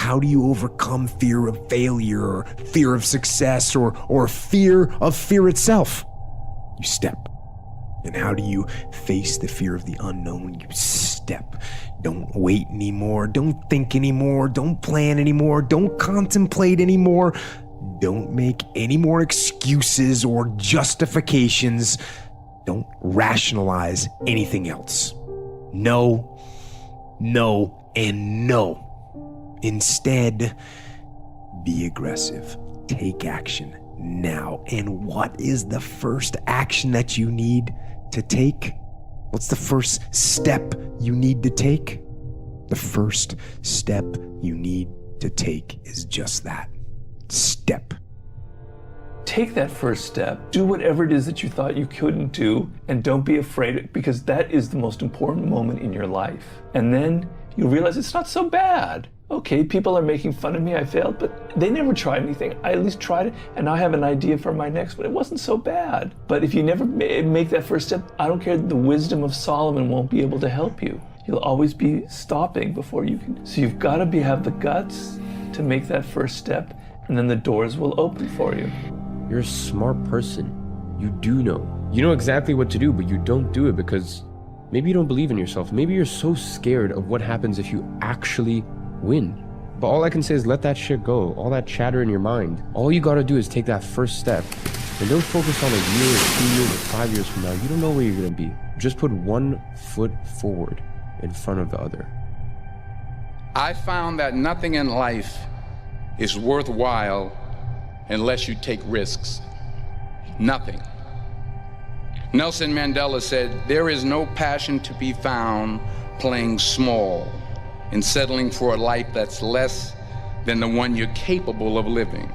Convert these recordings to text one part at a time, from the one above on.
how do you overcome fear of failure or fear of success or fear of fear itself? You step. And how do you face the fear of the unknown? You step. Don't wait anymore. Don't think anymore. Don't plan anymore. Don't contemplate anymore. Don't make any more excuses or justifications. Don't rationalize anything else. No, no, and no. Instead, be aggressive. Take action now. And what is the first action that you need to take? What's the first step you need to take? The first step you need to take is just that. Step. Take that first step. Do whatever it is that you thought you couldn't do, and don't be afraid, because that is the most important moment in your life. And then you realize it's not so bad. Okay, people are making fun of me, I failed, but they never tried anything. I at least tried it, and now I have an idea for my next, but it wasn't so bad. But if you never make that first step, I don't care, the wisdom of Solomon won't be able to help you. You'll always be stopping before you can. So you've got to have the guts to make that first step, and then the doors will open for you. You're a smart person. You do know. You know exactly what to do, but you don't do it because maybe you don't believe in yourself. Maybe you're so scared of what happens if you actually win. But all I can say is let that shit go. All that chatter in your mind. All you gotta do is take that first step. And don't focus on a year or 2 years or 5 years from now. You don't know where you're gonna be. Just put one foot forward in front of the other. I found that nothing in life is worthwhile unless you take risks. Nothing. Nelson Mandela said, "There is no passion to be found playing small and settling for a life that's less than the one you're capable of living."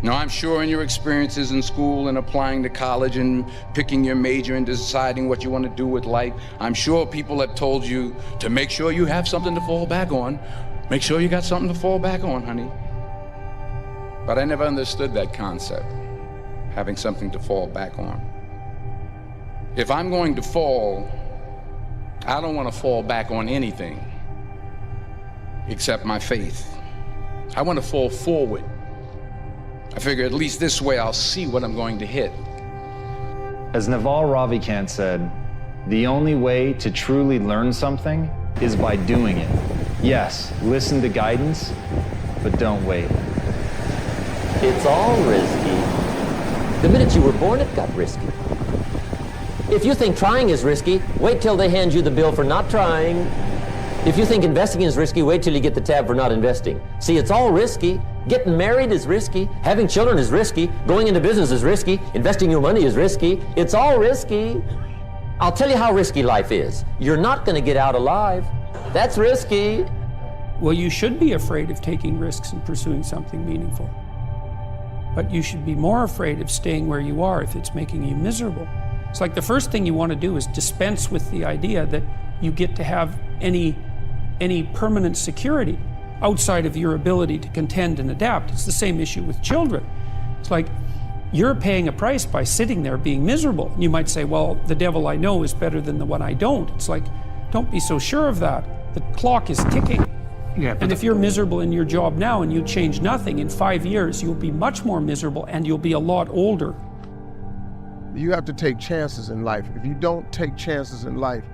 Now, I'm sure in your experiences in school and applying to college and picking your major and deciding what you want to do with life, I'm sure people have told you to make sure you have something to fall back on. Make sure you got something to fall back on, honey. But I never understood that concept, having something to fall back on. If I'm going to fall, I don't want to fall back on anything except my faith. I want to fall forward. I figure at least this way I'll see what I'm going to hit. As Naval Ravikant said, the only way to truly learn something is by doing it. Yes, listen to guidance, but don't wait. It's all risky. The minute you were born, it got risky. If you think trying is risky, wait till they hand you the bill for not trying. If you think investing is risky, wait till you get the tab for not investing. See, it's all risky. Getting married is risky. Having children is risky. Going into business is risky. Investing your money is risky. It's all risky. I'll tell you how risky life is. You're not going to get out alive. That's risky. Well, you should be afraid of taking risks and pursuing something meaningful. But you should be more afraid of staying where you are if it's making you miserable. It's like the first thing you want to do is dispense with the idea that you get to have any permanent security outside of your ability to contend and adapt. It's the same issue with children. It's like you're paying a price by sitting there being miserable. You might say, well, the devil I know is better than the one I don't. It's like, don't be so sure of that. The clock is ticking. Yeah, and if you're miserable in your job now and you change nothing, in 5 years, you'll be much more miserable and you'll be a lot older. You have to take chances in life. If you don't take chances in life,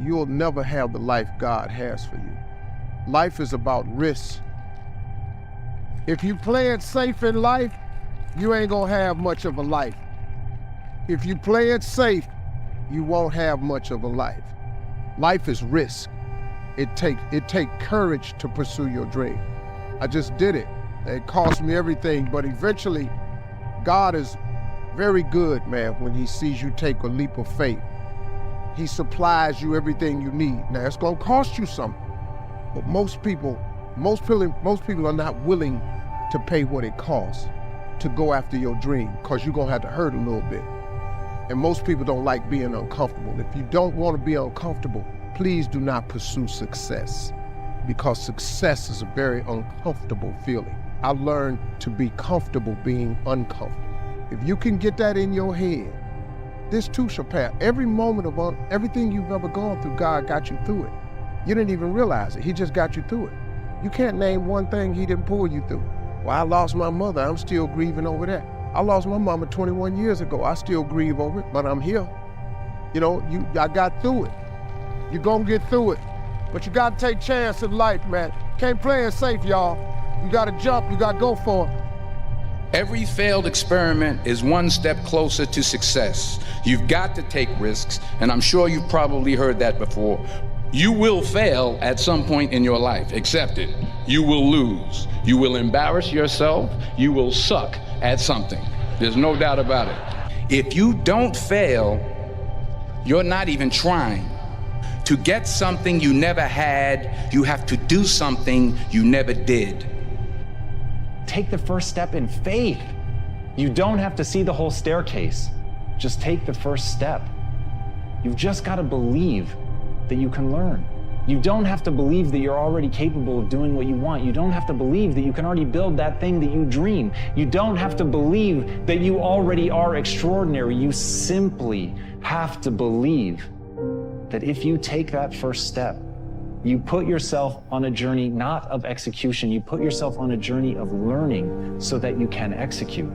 you'll never have the life God has for you. Life is about risks. If you play it safe in life, you ain't gonna have much of a life. If you play it safe, you won't have much of a life. Life is risk. It take courage to pursue your dream. I just did it. It cost me everything, but eventually, God is very good, man, when he sees you take a leap of faith. He supplies you everything you need. Now, it's gonna cost you something, but most people are not willing to pay what it costs to go after your dream, because you're gonna have to hurt a little bit. And most people don't like being uncomfortable. If you don't want to be uncomfortable, please do not pursue success, because success is a very uncomfortable feeling. I learned to be comfortable being uncomfortable. If you can get that in your head, this too shall pass. Every moment of everything you've ever gone through, God got you through it. You didn't even realize it. He just got you through it. You can't name one thing he didn't pull you through. Well, I lost my mother. I'm still grieving over that. I lost my mama 21 years ago. I still grieve over it, but I'm here. You know, I got through it. You're gonna get through it. But you gotta take chance in life, man. Can't play it safe, y'all. You gotta jump, you gotta go for it. Every failed experiment is one step closer to success. You've got to take risks, and I'm sure you've probably heard that before. You will fail at some point in your life. Accept it. You will lose. You will embarrass yourself. You will suck at something. There's no doubt about it. If you don't fail, you're not even trying. To get something you never had, you have to do something you never did. Take the first step in faith. You don't have to see the whole staircase. Just take the first step. You've just got to believe that you can learn. You don't have to believe that you're already capable of doing what you want. You don't have to believe that you can already build that thing that you dream. You don't have to believe that you already are extraordinary. You simply have to believe that if you take that first step, you put yourself on a journey not of execution, you put yourself on a journey of learning so that you can execute.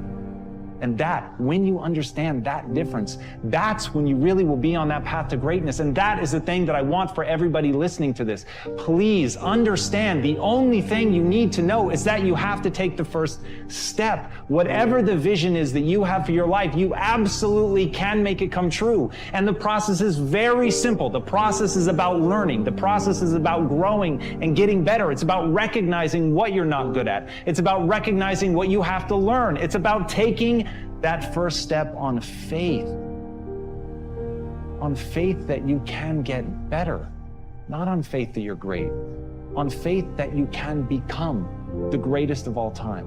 And that, when you understand that difference, that's when you really will be on that path to greatness. And that is the thing that I want for everybody listening to this. Please understand, the only thing you need to know is that you have to take the first step. Whatever the vision is that you have for your life, you absolutely can make it come true. And the process is very simple. The process is about learning. The process is about growing and getting better. It's about recognizing what you're not good at. It's about recognizing what you have to learn. It's about taking that first step on faith that you can get better, not on faith that you're great, on faith that you can become the greatest of all time.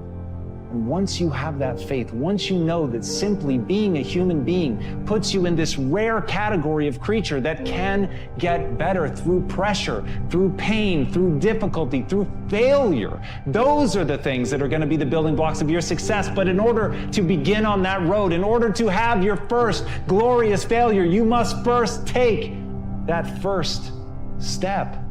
And once you have that faith, once you know that simply being a human being puts you in this rare category of creature that can get better through pressure, through pain, through difficulty, through failure, those are the things that are going to be the building blocks of your success. But in order to begin on that road, in order to have your first glorious failure, you must first take that first step.